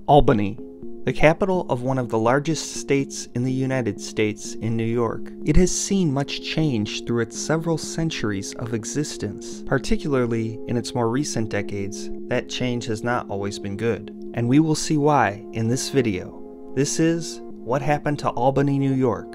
Albany, the capital of one of the largest states in the United States in New York. It has seen much change through its several centuries of existence. Particularly in its more recent decades, that change has not always been good. And we will see why in this video. This is What Happened to Albany, New York.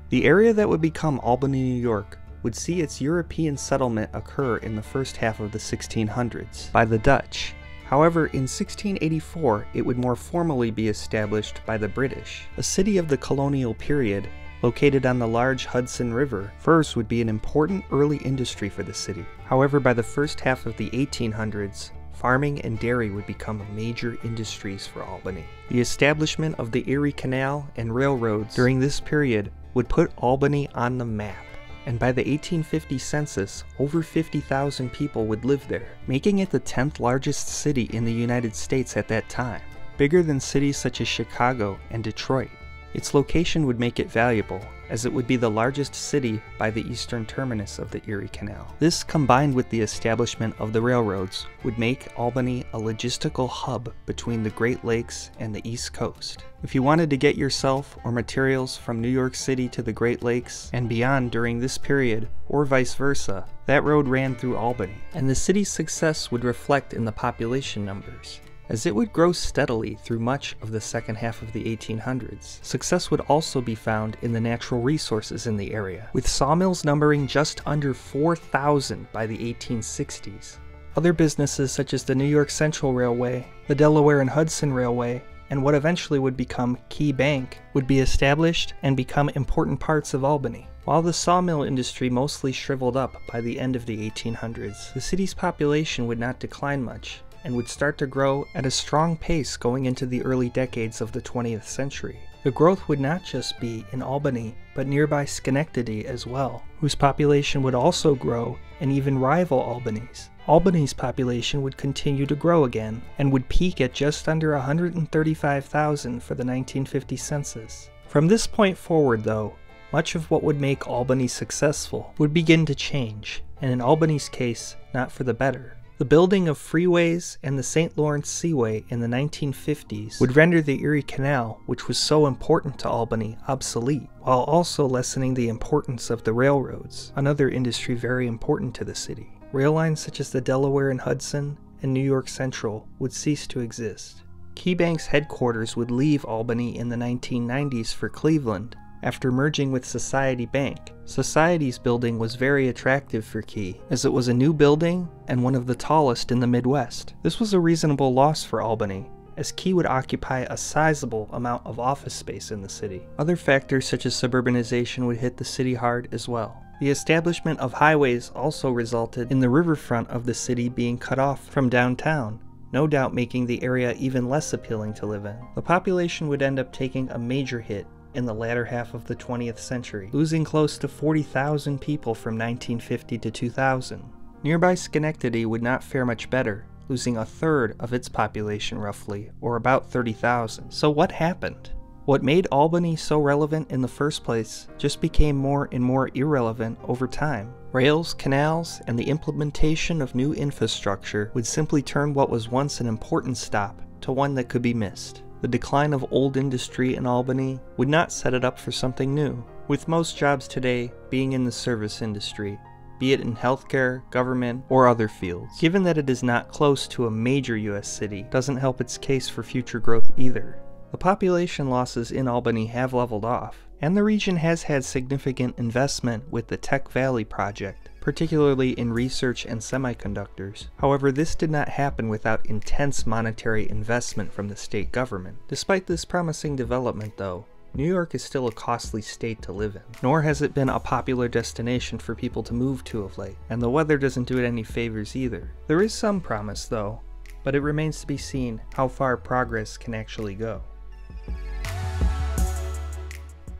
The area that would become Albany, New York would see its European settlement occur in the first half of the 1600s by the Dutch. However, in 1684, it would more formally be established by the British. A city of the colonial period, located on the large Hudson River, furs would be an important early industry for the city. However, by the first half of the 1800s, farming and dairy would become major industries for Albany. The establishment of the Erie Canal and railroads during this period would put Albany on the map. And by the 1850 census, over 50,000 people would live there, making it the 10th largest city in the United States at that time, bigger than cities such as Chicago and Detroit. Its location would make it valuable, as it would be the largest city by the eastern terminus of the Erie Canal. This, combined with the establishment of the railroads, would make Albany a logistical hub between the Great Lakes and the East Coast. If you wanted to get yourself or materials from New York City to the Great Lakes and beyond during this period, or vice versa, that road ran through Albany, and the city's success would reflect in the population numbers. As it would grow steadily through much of the second half of the 1800s, success would also be found in the natural resources in the area, with sawmills numbering just under 4,000 by the 1860s. Other businesses such as the New York Central Railway, the Delaware and Hudson Railway, and what eventually would become Key Bank would be established and become important parts of Albany. While the sawmill industry mostly shriveled up by the end of the 1800s, the city's population would not decline much, and would start to grow at a strong pace going into the early decades of the 20th century. The growth would not just be in Albany, but nearby Schenectady as well, whose population would also grow and even rival Albany's. Albany's population would continue to grow again, and would peak at just under 135,000 for the 1950 census. From this point forward, though, much of what would make Albany successful would begin to change, and in Albany's case, not for the better. The building of freeways and the St. Lawrence Seaway in the 1950s would render the Erie Canal, which was so important to Albany, obsolete, while also lessening the importance of the railroads, another industry very important to the city. Rail lines such as the Delaware and Hudson and New York Central would cease to exist. Key Bank's headquarters would leave Albany in the 1990s for Cleveland, after merging with Society Bank. Society's building was very attractive for Key, as it was a new building and one of the tallest in the Midwest. This was a reasonable loss for Albany, as Key would occupy a sizable amount of office space in the city. Other factors such as suburbanization would hit the city hard as well. The establishment of highways also resulted in the riverfront of the city being cut off from downtown, no doubt making the area even less appealing to live in. The population would end up taking a major hit in the latter half of the 20th century, losing close to 40,000 people from 1950 to 2000. Nearby Schenectady would not fare much better, losing a third of its population roughly, or about 30,000. So what happened? What made Albany so relevant in the first place just became more and more irrelevant over time. Rails, canals, and the implementation of new infrastructure would simply turn what was once an important stop to one that could be missed. The decline of old industry in Albany would not set it up for something new, with most jobs today being in the service industry, be it in healthcare, government, or other fields. Given that it is not close to a major US city, doesn't help its case for future growth either. The population losses in Albany have leveled off, and the region has had significant investment with the Tech Valley project, particularly in research and semiconductors. However, this did not happen without intense monetary investment from the state government. Despite this promising development, though, New York is still a costly state to live in, nor has it been a popular destination for people to move to of late, and the weather doesn't do it any favors either. There is some promise, though, but it remains to be seen how far progress can actually go.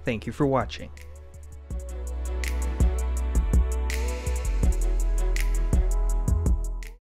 Thank you for watching.